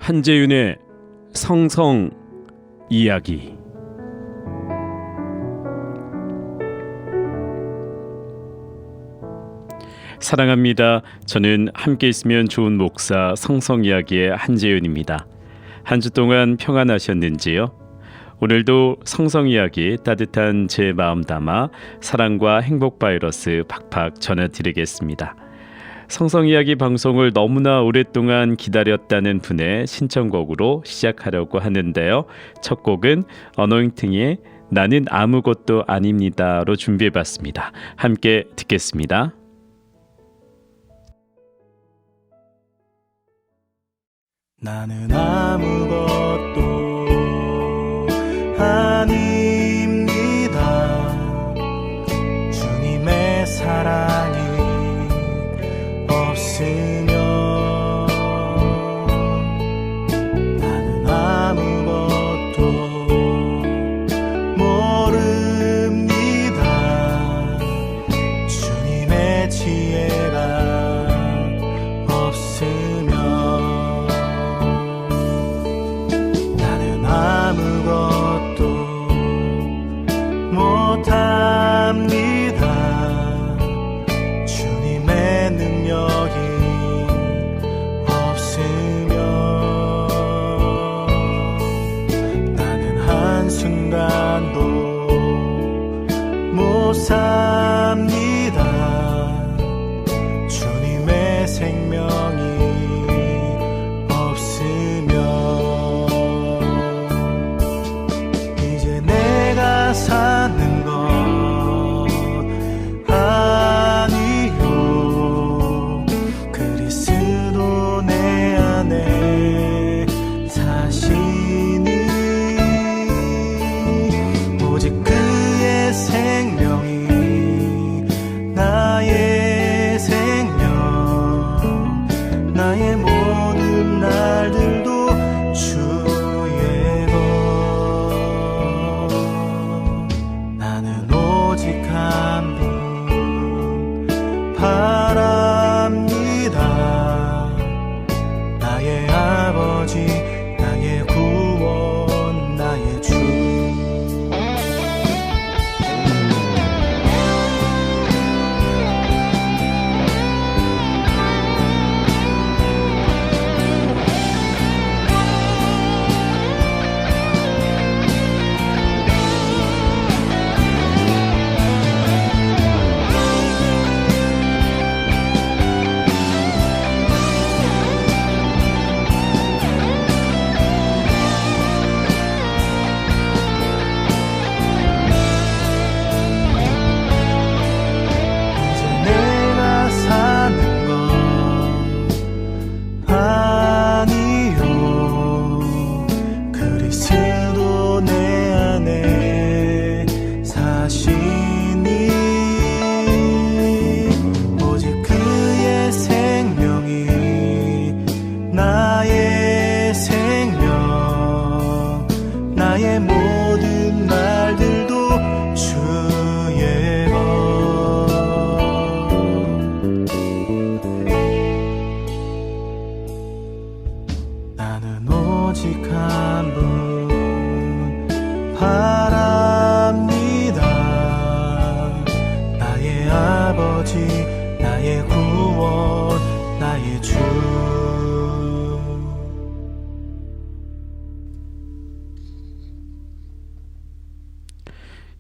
한재윤의 성성 이야기. 사랑합니다. 저는 함께 있으면 좋은 목사 성성 이야기의 한재윤입니다. 한 주 동안 평안하셨는지요? 오늘도 성성 이야기 따뜻한 제 마음 담아 사랑과 행복 바이러스 팍팍 전해드리겠습니다. 성성 이야기 방송을 너무나 오랫동안 기다렸다는 분의 신청곡으로 시작하려고 하는데요. 첫 곡은 어노인팅의 나는 아무것도 아닙니다로 준비해봤습니다. 함께 듣겠습니다. 나는 아무것도 아닙니다. 주님의 사랑이 없으면 나는 아무것도 모릅니다. 주님의 지혜가 없으면 나는 아무것도 못합니다. 주님의 능력이 없으면 나는 한순간도 못 삽니다. 주님의 생명이 없으면 이제 내가 사는 것 아니요. 그리스도 내 안에 사시니 오직 그의 생명이 나의 생명, 나의 모든 날들도 주의 것. 나는 오직 한 분 바랍니다. 나의 아버지, 나의 구원, 나의 주. 이제 내가 사는 것 아니요. 그리스도 내 안에 사시니 오직 그의 생명이 나의 생명, 나의 모든 날들도 주의 것. 나는 오직 한 분 바랍니다. 나의 아버지, 나의 구원, 나의 주.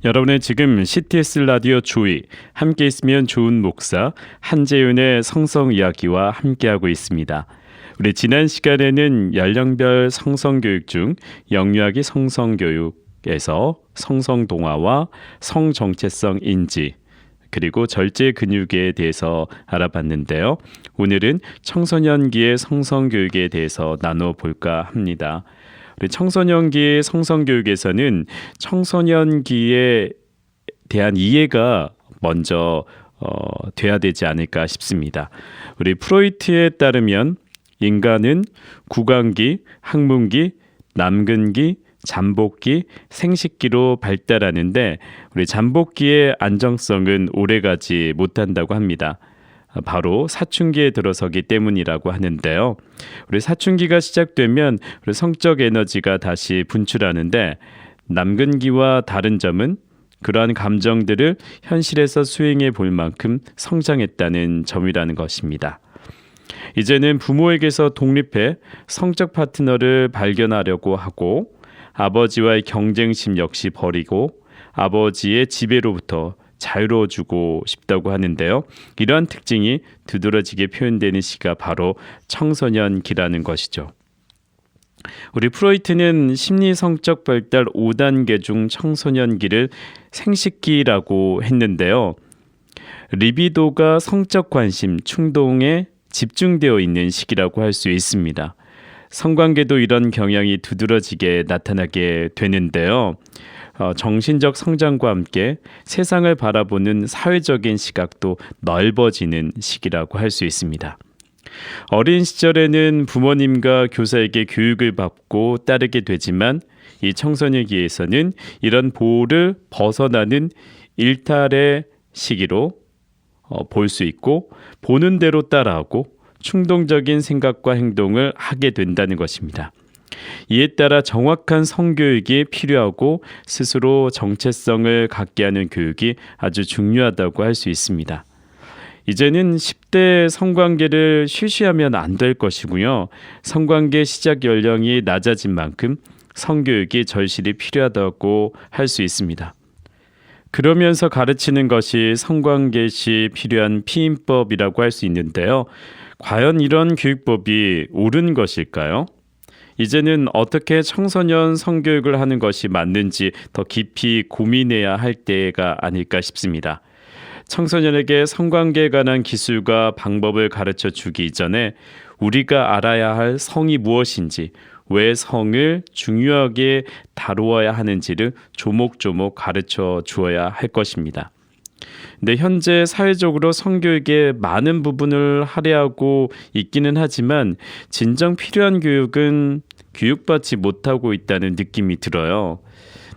여러분은 지금 CTS 라디오 조이 함께 있으면 좋은 목사 한재윤의 성성 이야기와 함께하고 있습니다. 우리 지난 시간에는 연령별 성성교육 중 영유아기 성성교육에서 성성동화와 성정체성 인지 그리고 절제 근육에 대해서 알아봤는데요. 오늘은 청소년기의 성성교육에 대해서 나눠볼까 합니다. 우리 청소년기의 성성교육에서는 청소년기에 대한 이해가 먼저 돼야 되지 않을까 싶습니다. 우리 프로이트에 따르면 인간은 구강기, 학문기, 남근기, 잠복기, 생식기로 발달하는데 우리 잠복기의 안정성은 오래가지 못한다고 합니다. 바로 사춘기에 들어서기 때문이라고 하는데요. 우리 사춘기가 시작되면 우리 성적 에너지가 다시 분출하는데 남근기와 다른 점은 그러한 감정들을 현실에서 수행해 볼 만큼 성장했다는 점이라는 것입니다. 이제는 부모에게서 독립해 성적 파트너를 발견하려고 하고 아버지와의 경쟁심 역시 버리고 아버지의 지배로부터 자유로워지고 싶다고 하는데요. 이러한 특징이 두드러지게 표현되는 시기가 바로 청소년기라는 것이죠. 우리 프로이트는 심리 성적 발달 5단계 중 청소년기를 생식기라고 했는데요. 리비도가 성적 관심, 충동에 집중되어 있는 시기라고 할 수 있습니다. 성관계도 이런 경향이 두드러지게 나타나게 되는데요. 정신적 성장과 함께 세상을 바라보는 사회적인 시각도 넓어지는 시기라고 할 수 있습니다. 어린 시절에는 부모님과 교사에게 교육을 받고 따르게 되지만 이 청소년기에서는 이런 보호를 벗어나는 일탈의 시기로 볼 수 있고 보는 대로 따라하고 충동적인 생각과 행동을 하게 된다는 것입니다. 이에 따라 정확한 성교육이 필요하고 스스로 정체성을 갖게 하는 교육이 아주 중요하다고 할 수 있습니다. 이제는 10대 성관계를 쉬쉬하면 안 될 것이고요. 성관계 시작 연령이 낮아진 만큼 성교육이 절실히 필요하다고 할 수 있습니다. 그러면서 가르치는 것이 성관계 시 필요한 피임법이라고 할 수 있는데요. 과연 이런 교육법이 옳은 것일까요? 이제는 어떻게 청소년 성교육을 하는 것이 맞는지 더 깊이 고민해야 할 때가 아닐까 싶습니다. 청소년에게 성관계에 관한 기술과 방법을 가르쳐 주기 이전에 우리가 알아야 할 성이 무엇인지, 왜 성을 중요하게 다루어야 하는지를 조목조목 가르쳐 주어야 할 것입니다. 근데 현재 사회적으로 성교육에 많은 부분을 할애하고 있기는 하지만 진정 필요한 교육은 교육받지 못하고 있다는 느낌이 들어요.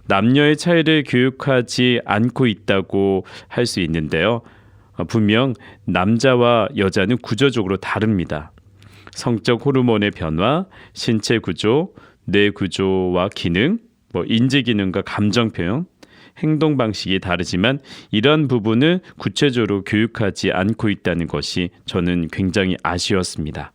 남녀의 차이를 교육하지 않고 있다고 할 수 있는데요. 분명 남자와 여자는 구조적으로 다릅니다. 성적 호르몬의 변화, 신체 구조, 뇌 구조와 기능, 인지 기능과 감정 표현, 행동 방식이 다르지만 이런 부분을 구체적으로 교육하지 않고 있다는 것이 저는 굉장히 아쉬웠습니다.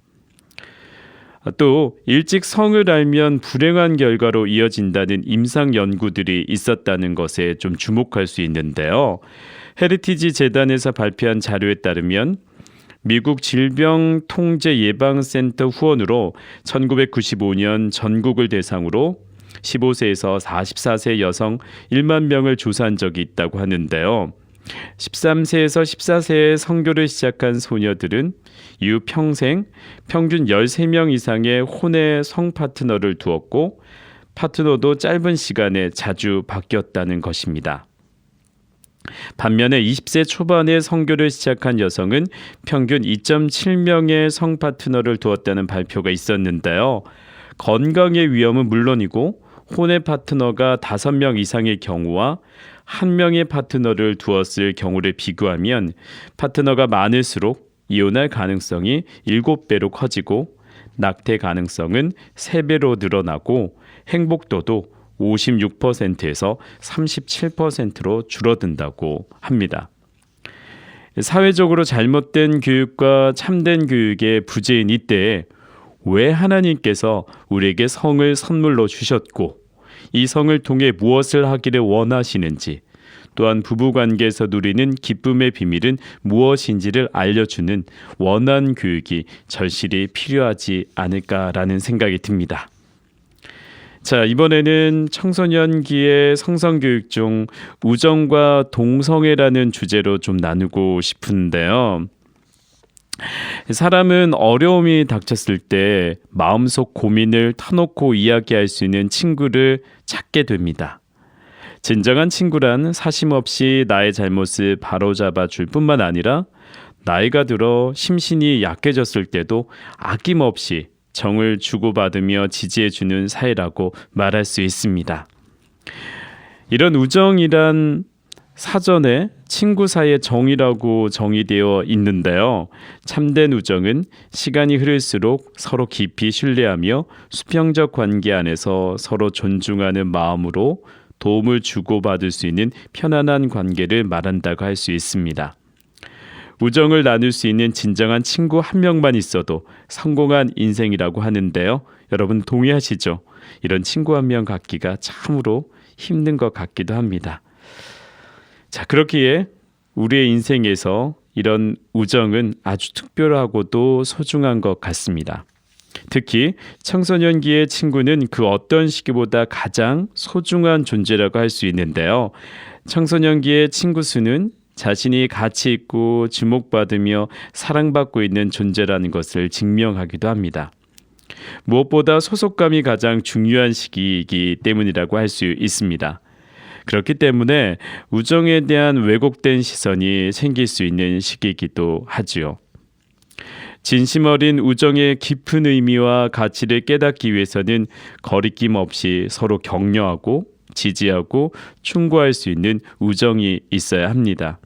또 일찍 성을 알면 불행한 결과로 이어진다는 임상 연구들이 있었다는 것에 좀 주목할 수 있는데요. 헤리티지 재단에서 발표한 자료에 따르면 미국 질병통제예방센터 후원으로 1995년 전국을 대상으로 15세에서 44세 여성 1만 명을 조사한 적이 있다고 하는데요. 13세에서 14세에 성교를 시작한 소녀들은 이후 평생 평균 13명 이상의 혼의 성 파트너를 두었고 파트너도 짧은 시간에 자주 바뀌었다는 것입니다. 반면에 20세 초반에 성교를 시작한 여성은 평균 2.7명의 성 파트너를 두었다는 발표가 있었는데요. 건강의 위험은 물론이고 혼의 파트너가 5명 이상의 경우와 1명의 파트너를 두었을 경우를 비교하면 파트너가 많을수록 이혼할 가능성이 7배로 커지고 낙태 가능성은 3배로 늘어나고 행복도도 56%에서 37%로 줄어든다고 합니다. 사회적으로 잘못된 교육과 참된 교육의 부재인 이때에 왜 하나님께서 우리에게 성을 선물로 주셨고 이 성을 통해 무엇을 하기를 원하시는지, 또한 부부관계에서 누리는 기쁨의 비밀은 무엇인지를 알려주는 원한 교육이 절실히 필요하지 않을까라는 생각이 듭니다. 자, 이번에는 청소년기의 성성교육 중 우정과 동성애라는 주제로 좀 나누고 싶은데요. 사람은 어려움이 닥쳤을 때 마음속 고민을 터놓고 이야기할 수 있는 친구를 찾게 됩니다. 진정한 친구란 사심없이 나의 잘못을 바로잡아 줄 뿐만 아니라 나이가 들어 심신이 약해졌을 때도 아낌없이 정을 주고받으며 지지해주는 사이라고 말할 수 있습니다. 이런 우정이란 사전에 친구 사이의 정이라고 정의되어 있는데요. 참된 우정은 시간이 흐를수록 서로 깊이 신뢰하며 수평적 관계 안에서 서로 존중하는 마음으로 도움을 주고받을 수 있는 편안한 관계를 말한다고 할 수 있습니다. 우정을 나눌 수 있는 진정한 친구 한 명만 있어도 성공한 인생이라고 하는데요. 여러분 동의하시죠? 이런 친구 한 명 갖기가 참으로 힘든 것 같기도 합니다. 자, 그렇기에 우리의 인생에서 이런 우정은 아주 특별하고도 소중한 것 같습니다. 특히 청소년기의 친구는 그 어떤 시기보다 가장 소중한 존재라고 할 수 있는데요. 청소년기의 친구 수는 자신이 가치 있고 주목받으며 사랑받고 있는 존재라는 것을 증명하기도 합니다. 무엇보다 소속감이 가장 중요한 시기이기 때문이라고 할 수 있습니다. 그렇기 때문에 우정에 대한 왜곡된 시선이 생길 수 있는 시기이기도 하지요. 진심 어린 우정의 깊은 의미와 가치를 깨닫기 위해서는 거리낌 없이 서로 격려하고 지지하고 충고할 수 있는 우정이 있어야 합니다.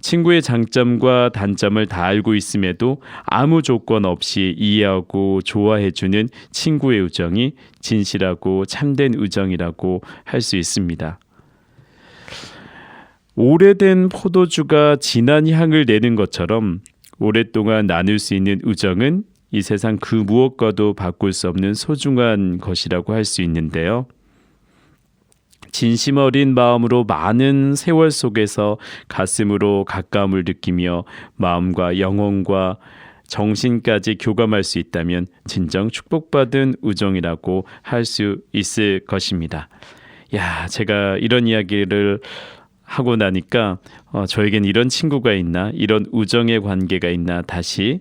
친구의 장점과 단점을 다 알고 있음에도 아무 조건 없이 이해하고 좋아해주는 친구의 우정이 진실하고 참된 우정이라고 할 수 있습니다. 오래된 포도주가 진한 향을 내는 것처럼 오랫동안 나눌 수 있는 우정은 이 세상 그 무엇과도 바꿀 수 없는 소중한 것이라고 할 수 있는데요. 진심 어린 마음으로 많은 세월 속에서 가슴으로 가까움을 느끼며 마음과 영혼과 정신까지 교감할 수 있다면 진정 축복받은 우정이라고 할 수 있을 것입니다. 야, 제가 이런 이야기를 하고 나니까 저에겐 이런 친구가 있나, 이런 우정의 관계가 있나 다시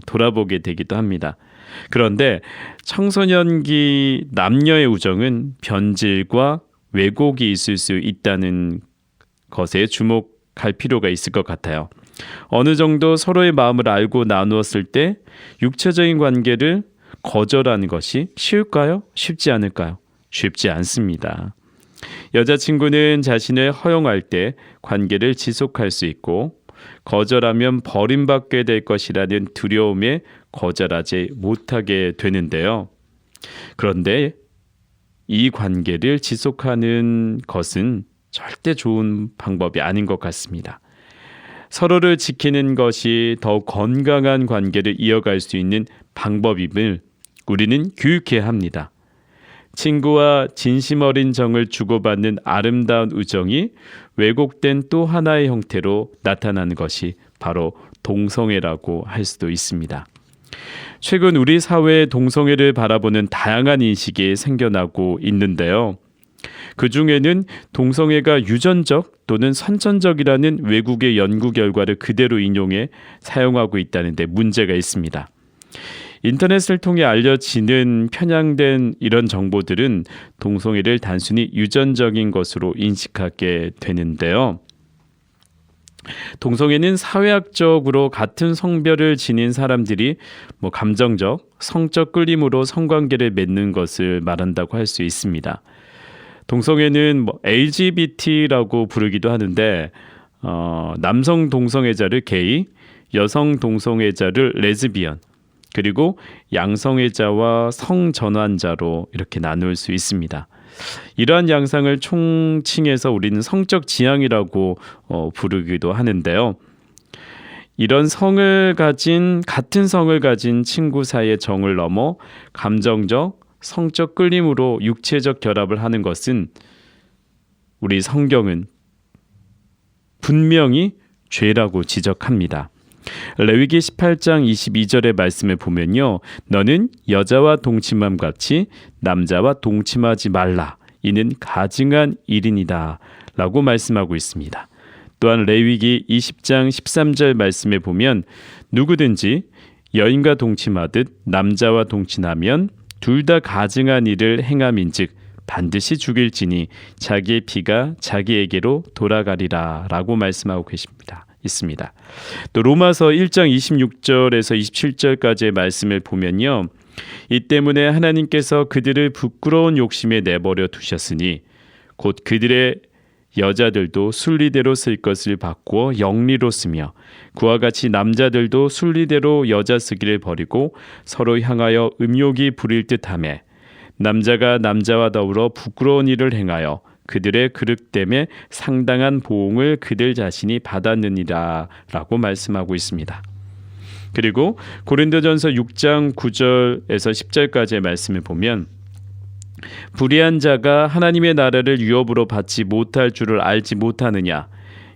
돌아보게 되기도 합니다. 그런데 청소년기 남녀의 우정은 변질과 왜곡이 있을 수 있다는 것에 주목할 필요가 있을 것 같아요. 어느 정도 서로의 마음을 알고 나누었을 때 육체적인 관계를 거절하는 것이 쉬울까요? 쉽지 않을까요? 쉽지 않습니다. 여자친구는 자신을 허용할 때 관계를 지속할 수 있고 거절하면 버림받게 될 것이라는 두려움에 거절하지 못하게 되는데요. 그런데 이 관계를 지속하는 것은 절대 좋은 방법이 아닌 것 같습니다. 서로를 지키는 것이 더욱 건강한 관계를 이어갈 수 있는 방법임을 우리는 교육해야 합니다. 친구와 진심 어린 정을 주고받는 아름다운 우정이 왜곡된 또 하나의 형태로 나타나는 것이 바로 동성애라고 할 수도 있습니다. 최근 우리 사회의 동성애를 바라보는 다양한 인식이 생겨나고 있는데요. 그 중에는 동성애가 유전적 또는 선천적이라는 외국의 연구 결과를 그대로 인용해 사용하고 있다는 데 문제가 있습니다. 인터넷을 통해 알려지는 편향된 이런 정보들은 동성애를 단순히 유전적인 것으로 인식하게 되는데요. 동성애는 사회학적으로 같은 성별을 지닌 사람들이 감정적, 성적 끌림으로 성관계를 맺는 것을 말한다고 할 수 있습니다. 동성애는 LGBT라고 부르기도 하는데 남성 동성애자를 게이, 여성 동성애자를 레즈비언, 그리고 양성애자와 성전환자로 이렇게 나눌 수 있습니다. 이러한 양상을 총칭해서 우리는 성적 지향이라고 부르기도 하는데요. 이런 같은 성을 가진 친구 사이의 정을 넘어 감정적, 성적 끌림으로 육체적 결합을 하는 것은 우리 성경은 분명히 죄라고 지적합니다. 레위기 18장 22절의 말씀을 보면요, 너는 여자와 동침함 같이 남자와 동침하지 말라. 이는 가증한 일이니라 라고 말씀하고 있습니다. 또한 레위기 20장 13절 말씀에 보면 누구든지 여인과 동침하듯 남자와 동침하면 둘 다 가증한 일을 행함인즉 반드시 죽일지니 자기의 피가 자기에게로 돌아가리라 라고 말씀하고 있습니다. 또 로마서 1장 26절에서 27절까지의 말씀을 보면요, 이 때문에 하나님께서 그들을 부끄러운 욕심에 내버려 두셨으니 곧 그들의 여자들도 순리대로 쓸 것을 바꾸어 영리로 쓰며 그와 같이 남자들도 순리대로 여자 쓰기를 버리고 서로 향하여 음욕이 부릴 듯하며 남자가 남자와 더불어 부끄러운 일을 행하여 그들의 그릇됨에 상당한 보응을 그들 자신이 받았느니라 라고 말씀하고 있습니다. 그리고 고린도전서 6장 9절에서 10절까지의 말씀을 보면 불의한 자가 하나님의 나라를 유업으로 받지 못할 줄을 알지 못하느냐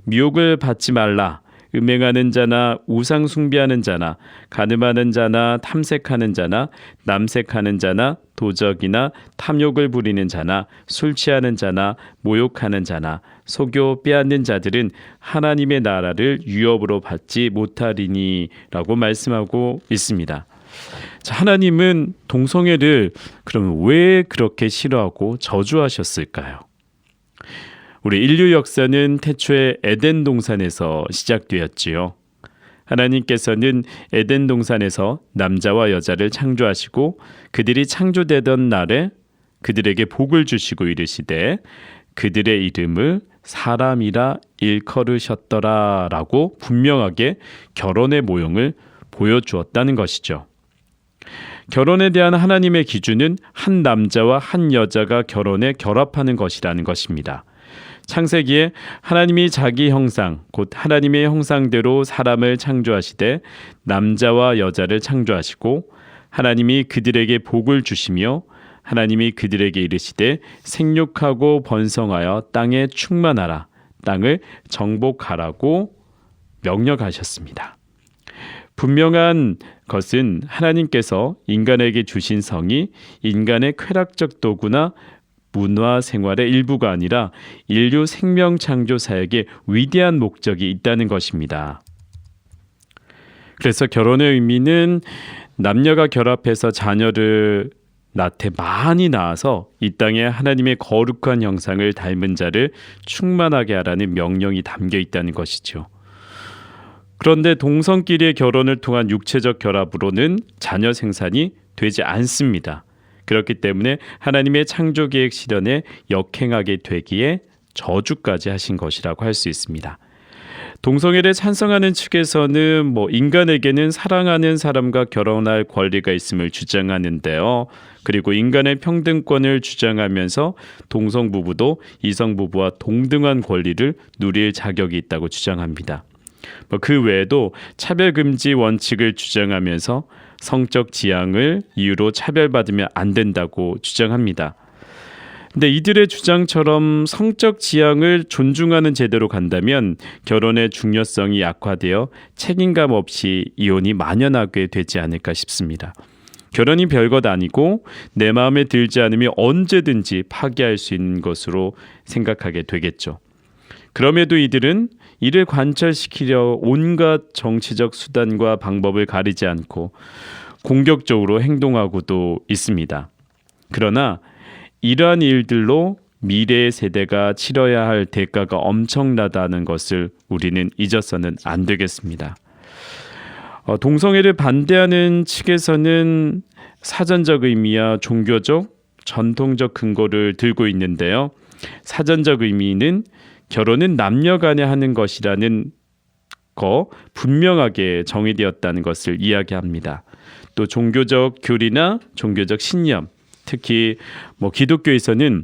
미혹을 받지 말라 음행하는 자나 우상 숭배하는 자나 간음하는 자나 탐색하는 자나 남색하는 자나 도적이나 탐욕을 부리는 자나 술 취하는 자나 모욕하는 자나 속여 빼앗는 자들은 하나님의 나라를 유업으로 받지 못하리니라고 말씀하고 있습니다. 자, 하나님은 동성애를 그러면 왜 그렇게 싫어하고 저주하셨을까요? 우리 인류 역사는 태초에 에덴 동산에서 시작되었지요. 하나님께서는 에덴 동산에서 남자와 여자를 창조하시고 그들이 창조되던 날에 그들에게 복을 주시고 이르시되 그들의 이름을 사람이라 일컬으셨더라라고 분명하게 결혼의 모형을 보여주었다는 것이죠. 결혼에 대한 하나님의 기준은 한 남자와 한 여자가 결혼에 결합하는 것이라는 것입니다. 창세기에 하나님이 자기 형상 곧 하나님의 형상대로 사람을 창조하시되 남자와 여자를 창조하시고 하나님이 그들에게 복을 주시며 하나님이 그들에게 이르시되 생육하고 번성하여 땅에 충만하라 땅을 정복하라고 명령하셨습니다. 분명한 것은 하나님께서 인간에게 주신 성이 인간의 쾌락적 도구나 문화 생활의 일부가 아니라 인류 생명 창조 사역에 위대한 목적이 있다는 것입니다. 그래서 결혼의 의미는 남녀가 결합해서 자녀를 낳되 많이 낳아서 이 땅에 하나님의 거룩한 형상을 닮은 자를 충만하게 하라는 명령이 담겨 있다는 것이죠. 그런데 동성끼리의 결혼을 통한 육체적 결합으로는 자녀 생산이 되지 않습니다. 그렇기 때문에 하나님의 창조 계획 실현에 역행하게 되기에 저주까지 하신 것이라고 할 수 있습니다. 동성애를 찬성하는 측에서는 인간에게는 사랑하는 사람과 결혼할 권리가 있음을 주장하는데요. 그리고 인간의 평등권을 주장하면서 동성 부부도 이성 부부와 동등한 권리를 누릴 자격이 있다고 주장합니다. 그 외에도 차별금지 원칙을 주장하면서 성적 지향을 이유로 차별받으면 안 된다고 주장합니다. 근데 이들의 주장처럼 성적 지향을 존중하는 제도로 간다면 결혼의 중요성이 약화되어 책임감 없이 이혼이 만연하게 되지 않을까 싶습니다. 결혼이 별것 아니고 내 마음에 들지 않으면 언제든지 파기할 수 있는 것으로 생각하게 되겠죠. 그럼에도 이들은 이를 관철시키려 온갖 정치적 수단과 방법을 가리지 않고 공격적으로 행동하고도 있습니다. 그러나 이러한 일들로 미래의 세대가 치러야 할 대가가 엄청나다는 것을 우리는 잊어서는 안 되겠습니다. 동성애를 반대하는 측에서는 사전적 의미와 종교적, 전통적 근거를 들고 있는데요. 사전적 의미는 결혼은 남녀 간에 하는 것이라는 거 분명하게 정의되었다는 것을 이야기합니다. 또 종교적 교리나 종교적 신념, 특히 기독교에서는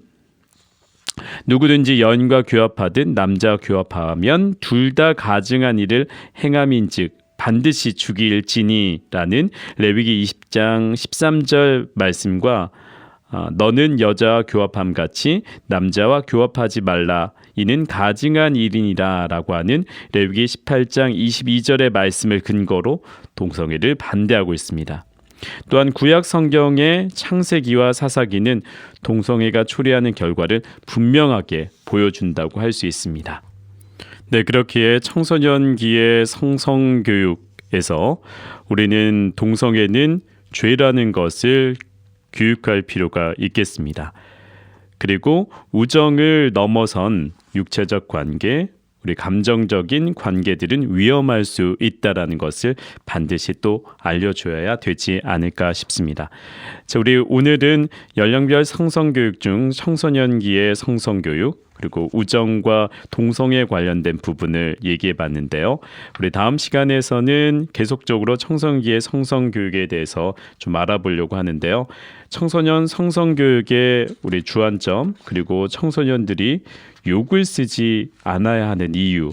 누구든지 여인과 교합하든 남자와 교합하면 둘 다 가증한 일을 행함인즉 반드시 죽일지니라는 레위기 20장 13절 말씀과 너는 여자와 교합함 같이 남자와 교합하지 말라 이는 가증한 일이니라 라고 하는 레위기 18장 22절의 말씀을 근거로 동성애를 반대하고 있습니다. 또한 구약 성경의 창세기와 사사기는 동성애가 초래하는 결과를 분명하게 보여준다고 할 수 있습니다. 네, 그렇기에 청소년기의 성성교육에서 우리는 동성애는 죄라는 것을 교육할 필요가 있겠습니다. 그리고 우정을 넘어선 육체적 관계, 우리 감정적인 관계들은 위험할 수 있다라는 것을 반드시 또 알려줘야 되지 않을까 싶습니다. 자, 우리 오늘은 연령별 성성교육 중 청소년기의 성성교육, 그리고 우정과 동성애 관련된 부분을 얘기해 봤는데요. 우리 다음 시간에서는 계속적으로 청소년기의 성성교육에 대해서 좀 알아보려고 하는데요. 청소년 성성교육의 우리 주안점, 그리고 청소년들이 욕을 쓰지 않아야 하는 이유,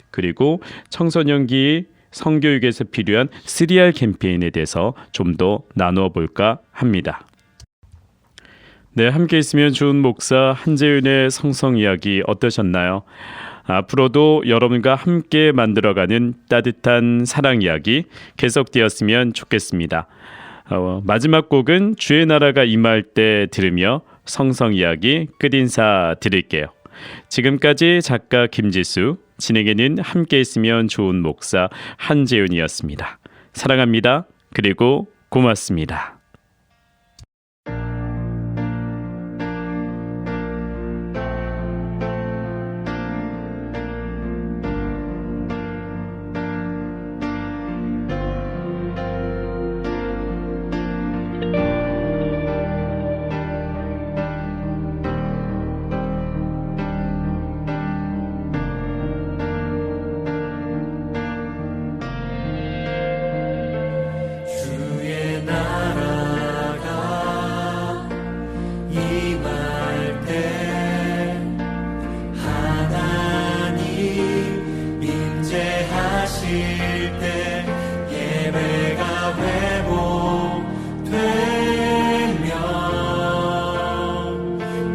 그리고 청소년기 성교육에서 필요한 3R 캠페인에 대해서 좀 더 나누어 볼까 합니다. 네, 함께 있으면 좋은 목사 한재윤의 성성 이야기 어떠셨나요? 앞으로도 여러분과 함께 만들어가는 따뜻한 사랑 이야기 계속되었으면 좋겠습니다. 마지막 곡은 주의 나라가 임할 때 들으며 성성 이야기 끝인사 드릴게요. 지금까지 작가 김지수, 진행에는 함께 있으면 좋은 목사 한재윤이었습니다. 사랑합니다. 그리고 고맙습니다. 주의 나라가 임할 때 하나님 임재하실 때 예배가 회복되면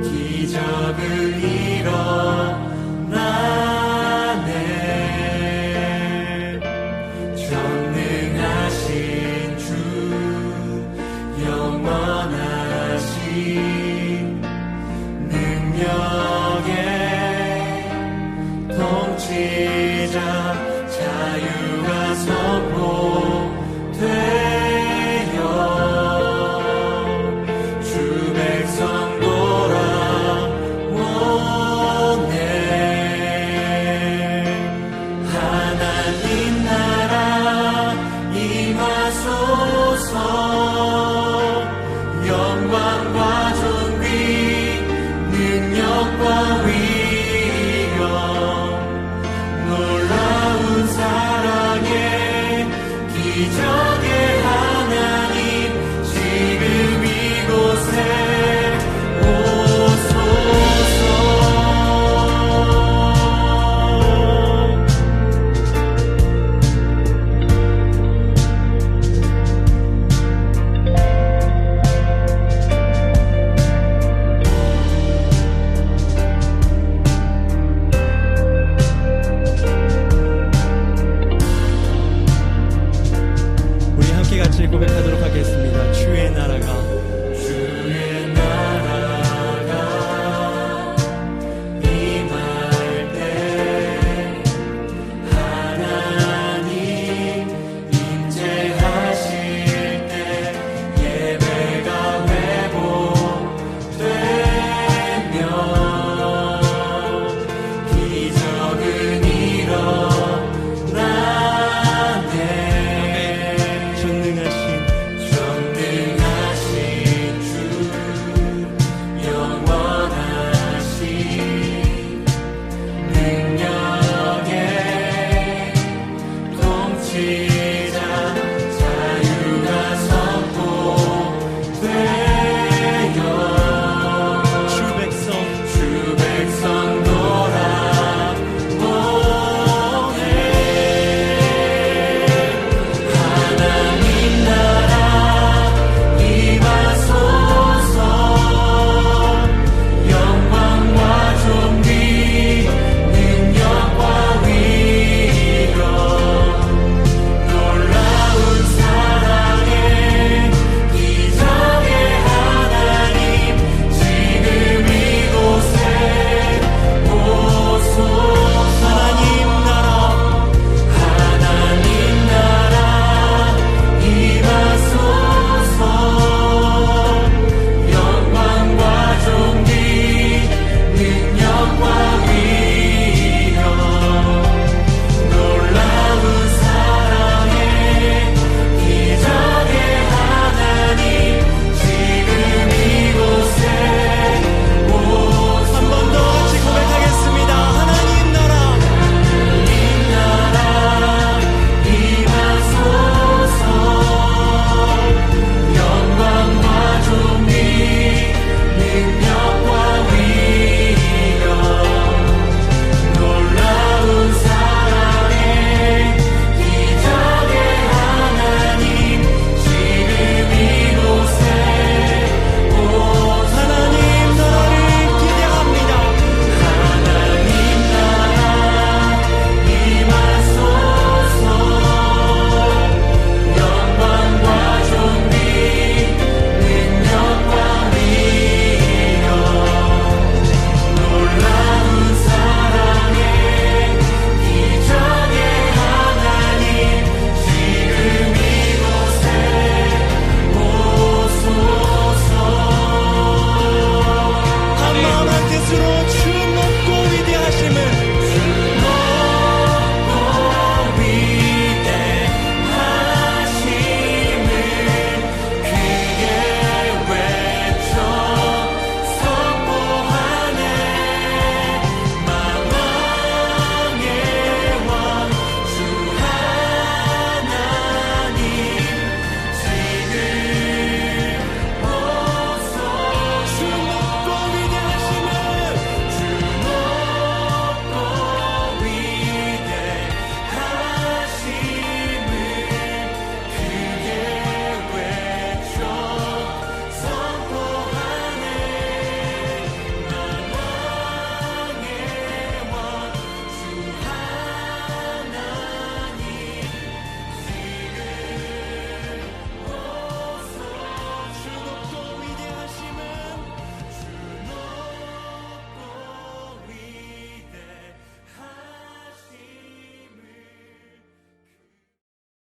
기적을 일어나네. 전능하신 주 영원하신 능력의 통치자 자유가 선포되어 주 백성 돌아오네. 하나님 나라 임하소서. 영광과 존귀 능력과 위엄 놀라운 사랑의 기적의 하나님 지금 이곳에 오소서. 우리 함께 같이 고백하도록 하겠습니다. 주의 나라가 임할 때 하나님 임재하실 때 예배가 회복되면 기적은 일어나네. 전능하신 주 영원하신 능력의 통치